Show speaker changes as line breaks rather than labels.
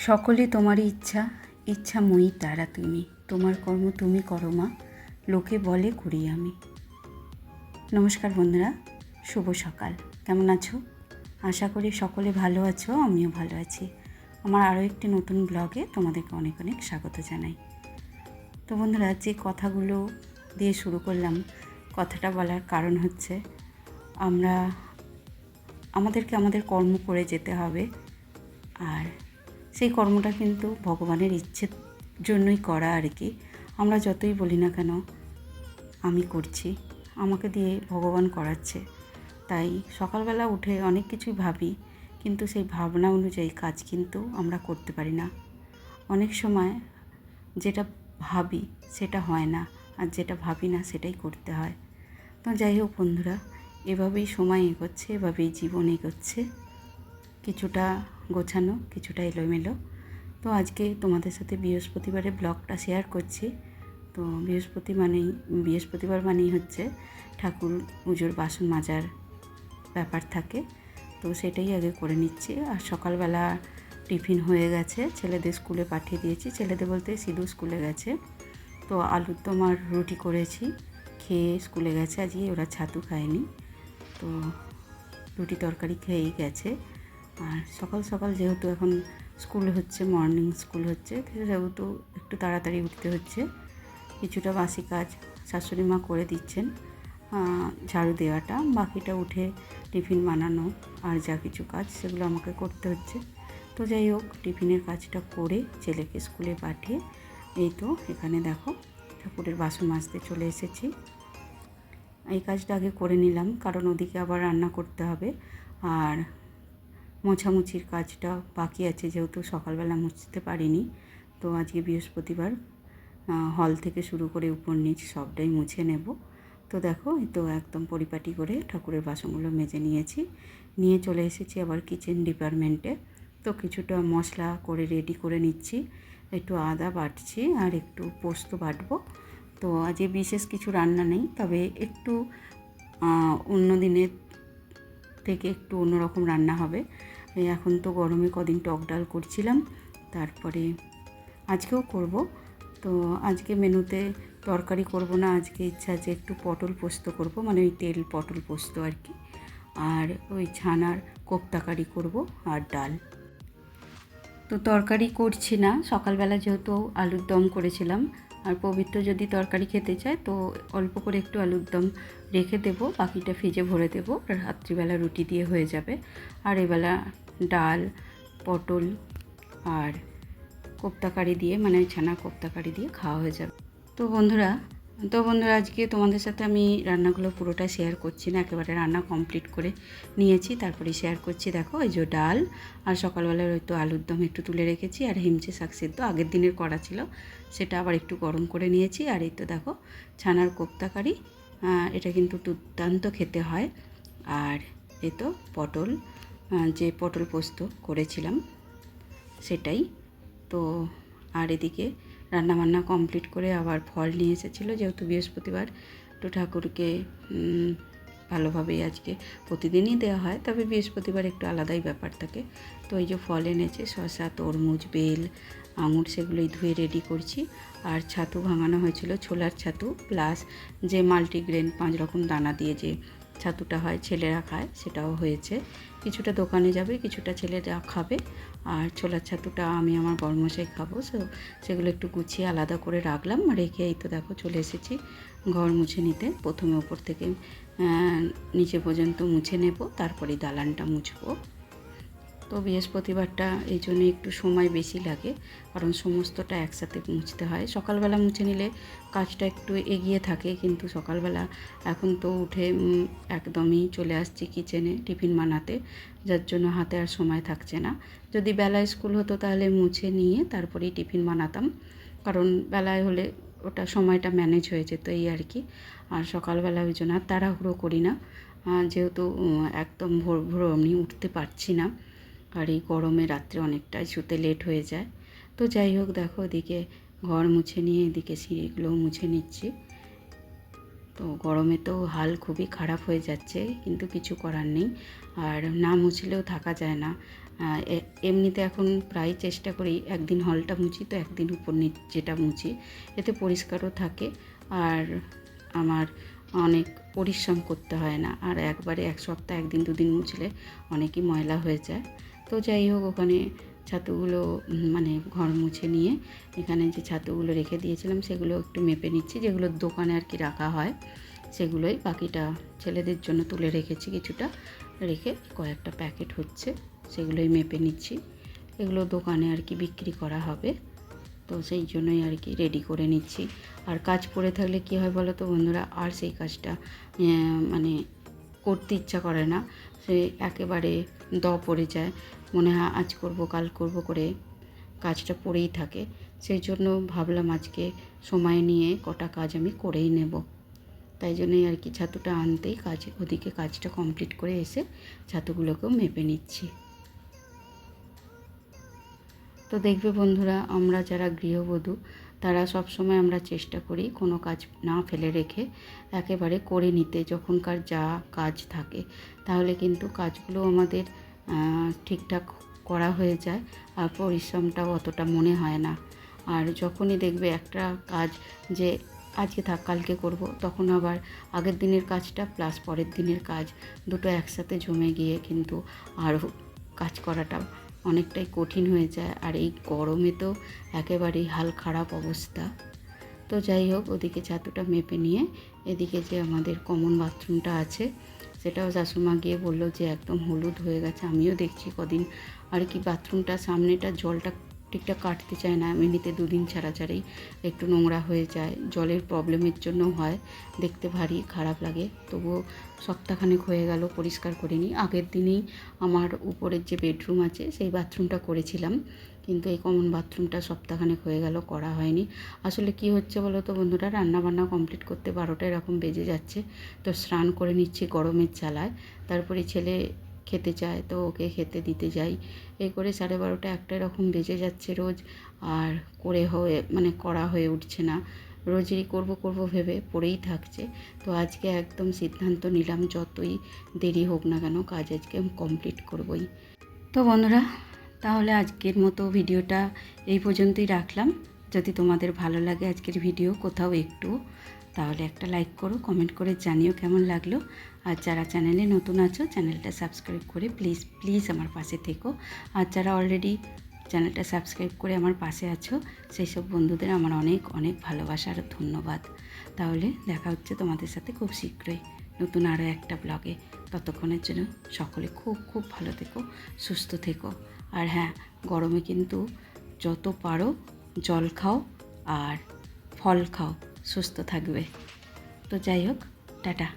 সকলে তোমারই ইচ্ছা, ইচ্ছাময়ী তারা তুমি। তোমার কর্ম তুমি করো মা, লোকে বলে করি আমি। নমস্কার বন্ধুরা, শুভ সকাল। কেমন আছো? আশা করি সকলে ভালো আছো, আমিও ভালো আছি। আমার আরও একটি নতুন ব্লগে তোমাদেরকে অনেক অনেক স্বাগত জানাই। তো বন্ধুরা, যে কথাগুলো দিয়ে শুরু করলাম, কথাটা বলার কারণ হচ্ছে আমাদেরকে আমাদের কর্ম করে যেতে হবে। আর সেই কর্মটা কিন্তু ভগবানের ইচ্ছের জন্যই করা আর কি। আমরা যতই বলি না কেন আমি করছি, আমাকে দিয়ে ভগবান করাচ্ছে। তাই সকালবেলা উঠে অনেক কিছুই ভাবি, কিন্তু সেই ভাবনা অনুযায়ী কাজ কিন্তু আমরা করতে পারি না। অনেক সময় যেটা ভাবি সেটা হয় না, আর যেটা ভাবি না সেটাই করতে হয়। তো যাই হোক বন্ধুরা, এভাবেই সময় এগোচ্ছে, এভাবেই জীবন এগোচ্ছে, কিছুটা গোছানো, কিছুটা এলোমেলো। তো আজকে তোমাদের সাথে বৃহস্পতিবারের ব্লগটা শেয়ার করছি। তো বৃহস্পতিবার মানেই হচ্ছে ঠাকুর পুজোর বাসন মাজার ব্যাপার থাকে, তো সেটাই আগে করে নিচ্ছি। আর সকালবেলা টিফিন হয়ে গেছে, ছেলেদের স্কুলে পাঠিয়ে দিয়েছি। ছেলেদের বলতে সিধু স্কুলে গেছে। তো আলুর দম আর রুটি করেছি, খেয়ে স্কুলে গেছে। আজকে ওরা ছাতু খায়নি, তো রুটি তরকারি খেয়েই গেছে। আর সকাল সকাল যেহেতু এখন স্কুল হচ্ছে, মর্নিং স্কুল হচ্ছে, সেহেতু একটু তাড়াতাড়ি উঠতে হচ্ছে। কিছুটা বাসি কাজ শাশুড়ি মা করে দিচ্ছেন, ঝাড়ু দেওয়াটা, বাকিটা উঠে টিফিন বানানো আর যা কিছু কাজ সেগুলো আমাকে করতে হচ্ছে। তো যাই হোক, টিফিনের কাজটা করে ছেলেকে স্কুলে পাঠিয়ে এই তো এখানে দেখো ঠাকুরের বাসন মাজতে চলে এসেছি। এই কাজটা আগে করে নিলাম, কারণ ওদিকে আবার রান্না করতে হবে। আর মোছামুছির কাজটা বাকি আছে, যেহেতু সকালবেলা মুছতে পারিনি। তো আজকে বৃহস্পতিবার, হল থেকে শুরু করে উপর নিচ সবটাই মুছে নেব। তো দেখো, এই তো একদম পরিপাটি করে ঠাকুরের বাসনগুলো মেজে নিয়েছি, নিয়ে চলে এসেছি আবার কিচেন ডিপার্টমেন্টে। তো কিছুটা মশলা করে রেডি করে নিচ্ছি, একটু আদা বাটছি আর একটু পোস্ত বাটবো। তো আজকে বিশেষ কিছু রান্না নেই, তবে একটু অন্য দিনের থেকে একটু অন্যরকম রান্না হবে। এখন তো গরমে কদিন টক ডাল করছিলাম, তারপরে আজকেও করব। তো আজকে মেনুতে তরকারি করব না, আজকে ইচ্ছা আছে একটু পটল পোস্ত করব, মানে ওই তেল পটল পোস্ত আর কি। আর ওই ছানার কোপ্তাকারি করব আর ডাল। তো তরকারি করছি না, সকালবেলা যেহেতু আলুর দম করেছিলাম। আর পবিত্র যদি তরকারি খেতে চায় তো অল্প করে একটু আলুর দম রেখে দেবো, বাকিটা ফ্রিজে ভরে দেবো, রাত্রিবেলা রুটি দিয়ে হয়ে যাবে। আর এবেলা ডাল, পটল আর কোপ্তাকারি দিয়ে, মানে ছানার কোপ্তাকারি দিয়ে খাওয়া হয়ে যাবে। তো বন্ধুরা আজকে তোমাদের সাথে আমি রান্নাগুলো পুরোটা শেয়ার করছি না, একেবারে রান্না কমপ্লিট করে নিয়েছি তারপরে শেয়ার করছি। দেখো এই যে ডাল, আর সকালবেলার ওই তো আলুর দম একটু তুলে রেখেছি, আর হিমচে শাক সেদ্ধ আগের দিনের করা ছিল, সেটা আবার একটু গরম করে নিয়েছি। আর এই তো দেখো ছানার কোপ্তাকারি, এটা কিন্তু দুর্দান্ত খেতে হয়। আর এই তো পটল, যে পটল পোস্ত করেছিলাম সেটাই। তো আর এদিকে রান্নাবান্না কমপ্লিট করে আবার ফল নিয়ে এসেছিলো, যেহেতু বৃহস্পতিবার, তো ঠাকুরকে ভালোভাবেই আজকে প্রতিদিনই দেওয়া হয়, তবে বৃহস্পতিবার একটু আলাদাই ব্যাপার থাকে। তো এই যে ফল এনেছে, শসা, তরমুজ, বেল, আঙুর, সেগুলোই ধুয়ে রেডি করছি। আর ছাতু ভাঙানো হয়েছিল, ছোলার ছাতু প্লাস যে মাল্টিগ্রেন 5 রকম দানা দিয়ে যে ছাতুটা হয়, ছেলেরা খায়, সেটাও হয়েছে। কিছুটা দোকানে যাবে, কিছুটা ছেলেরা খাবে। আর ছোলার ছাতুটা আমি আমার বড়মশাই খাবো, সেগুলো একটু গুছিয়ে আলাদা করে রাখলাম। রেখে এই তো দেখো চলে এসেছি ঘর মুছে নিতে। প্রথমে ওপর থেকে নিচে পর্যন্ত মুছে নেব, তারপরে দালানটা মুছবো। তো বৃহস্পতিবারটা এই জন্য একটু সময় বেশি লাগে, কারণ সমস্তটা একসাথে মুছতে হয়। সকালবেলা মুছে নিলে কাজটা একটু এগিয়ে থাকে, কিন্তু সকালবেলা এখন তো উঠে একদমই চলে আসছি কিচেনে টিফিন বানাতে, যার জন্য হাতে আর সময় থাকছে না। যদি বেলায় স্কুল হতো তাহলে মুছে নিয়ে তারপরেই টিফিন বানাতাম, কারণ বেলায় হলে ওটা সময়টা ম্যানেজ হয়ে যেত, এই আর কি। আর সকালবেলা ওই জন্য আর তাড়াহুড়ো করি না, যেহেতু একদম ভোর ভোর আমি উঠতে পারছি না, আর এই গরমে রাত্রে অনেকটাই শুতে লেট হয়ে যায়। তো যাই হোক, দেখো এদিকে ঘর মুছে নিয়ে এদিকে সিঁড়িগুলোও মুছে নিচ্ছি। তো গরমে তো হাল খুবই খারাপ হয়ে যাচ্ছে, কিন্তু কিছু করার নেই। আর না মুছলেও থাকা যায় না, এমনিতে এখন প্রায় চেষ্টা করি একদিন হলটা মুছি তো একদিন উপর যেটা মুছি, এতে পরিষ্কারও থাকে আর আমার অনেক পরিশ্রম করতে হয় না। আর একবারে এক সপ্তাহ একদিন দুদিন মুছলে অনেকই ময়লা হয়ে যায়। তো যাই হোক, ওখানে ছাতুগুলো মানে ঘর মুছে নিয়ে এখানে যে ছাতুগুলো রেখে দিয়েছিলাম সেগুলো একটু মেপে নিচ্ছি, যেগুলো দোকানে আর কি রাখা হয় সেগুলোই। বাকিটা ছেলেদের জন্য তুলে রেখেছি, কিছুটা রেখে কয়েকটা প্যাকেট হচ্ছে সেগুলোই মেপে নিচ্ছি। এগুলো দোকানে আর কি বিক্রি করা হবে, তো সেই জন্যই আর কি রেডি করে নিচ্ছি। আর কাজ পড়ে থাকলে কী হয় বলো তো বন্ধুরা, আর সেই কাজটা মানে করতে ইচ্ছা করে না, সে একেবারে পড়ে যায়, মনে হয় আজ করব কাল করব করে কাজটা পড়েই থাকে। সেই জন্য ভাবলাম আজকে সময় নিয়ে কটা কাজ আমি করেই নেব। তাই জন্যই আর কি ছাতুটা আনতেই ওদিকে কাজটা কমপ্লিট করে এসে ছাতুগুলোকেও মেপে নিচ্ছি। তো দেখবে বন্ধুরা, আমরা যারা গৃহবধূ তারা সব সময় আমরা চেষ্টা করি কোনো কাজ না ফেলে রেখে একেবারে করে নিতে, যখনকার যা কাজ থাকে, তাহলে কিন্তু কাজগুলো আমাদের ঠিকঠাক করা হয়ে যায় আর পরিশ্রমটাও অতটা মনে হয় না। আর যখনই দেখবে একটা কাজ যে আজকে থাক কালকে করব, তখন আবার আগের দিনের কাজটা প্লাস পরের দিনের কাজ দুটো একসাথে জমে গিয়ে কিন্তু আরও কাজ করাটা অনেকটাই কঠিন হয়ে যায়। আর এই গরমে তো একেবারেই হাল খারাপ অবস্থা। তো যাই হোক, ওদিকে ছাতুটা মেপে নিয়ে এদিকে যে আমাদের কমন বাথরুমটা আছে সেটাও শাশুড়িমা গিয়ে বললো যে একদম হলুদ হয়ে গেছে। আমিও দেখছি কদিন আর কি বাথরুমটা সামনেটা জলটা ঠিকঠাক কাটতে চায় না, এমনিতে দুদিন ছাড়া ছাড়াই একটু নোংরা হয়ে যায়, জলের প্রবলেমের জন্য হয়, দেখতে ভারী খারাপ লাগে। তবুও সপ্তাহখানেক হয়ে গেল পরিষ্কার করিনি। আগের দিনেই আমার উপরের যে বেডরুম আছে সেই বাথরুমটা করেছিলাম, কিন্তু এই কমন বাথরুমটা সপ্তাহখানেক হয়ে গেল করা হয়নি। আসলে কি হচ্ছে বলো তো বন্ধুরা, রান্নাবান্না কমপ্লিট করতে 12টা এরকম বেজে যাচ্ছে, তো স্নান করে নিচ্ছি গরমের জ্বালায়। তারপরে ছেলে খেতে চায় তো ওকে খেতে দিতে যাই, এই করে 12:30 একটা এরকম বেজে যাচ্ছে রোজ। আর করা হয়ে উঠছে না, রোজই করব ভেবে পড়েই থাকছে। তো আজকে একদম সিদ্ধান্ত নিলাম যতই দেরি হোক না কেন কাজ আজকে আমি কমপ্লিট করবই। তো বন্ধুরা, তাহলে আজকের মতো ভিডিওটা এই পর্যন্তই রাখলাম। যদি তোমাদের ভালো লাগে আজকের ভিডিও কোথাও একটু, তাহলে একটা লাইক করো, কমেন্ট করে জানিও কেমন লাগলো। আর যারা চ্যানেলে নতুন আছো চ্যানেলটা সাবস্ক্রাইব করে প্লিজ আমার পাশে থেকো। আর যারা অলরেডি চ্যানেলটা সাবস্ক্রাইব করে আমার পাশে আছো সেই সব বন্ধুদের আমার অনেক অনেক ভালোবাসা আর ধন্যবাদ। তাহলে দেখা হচ্ছে তোমাদের সাথে খুব শীঘ্রই নতুন আরও একটা ব্লগে। ততক্ষণের জন্য সকলে খুব খুব ভালো থেকো, সুস্থ থেকো। আর হ্যাঁ, গরমে কিন্তু যত পারো জল খাও আর ফল খাও, সুস্থ থাকবে। তো যাই হোক, টাটা।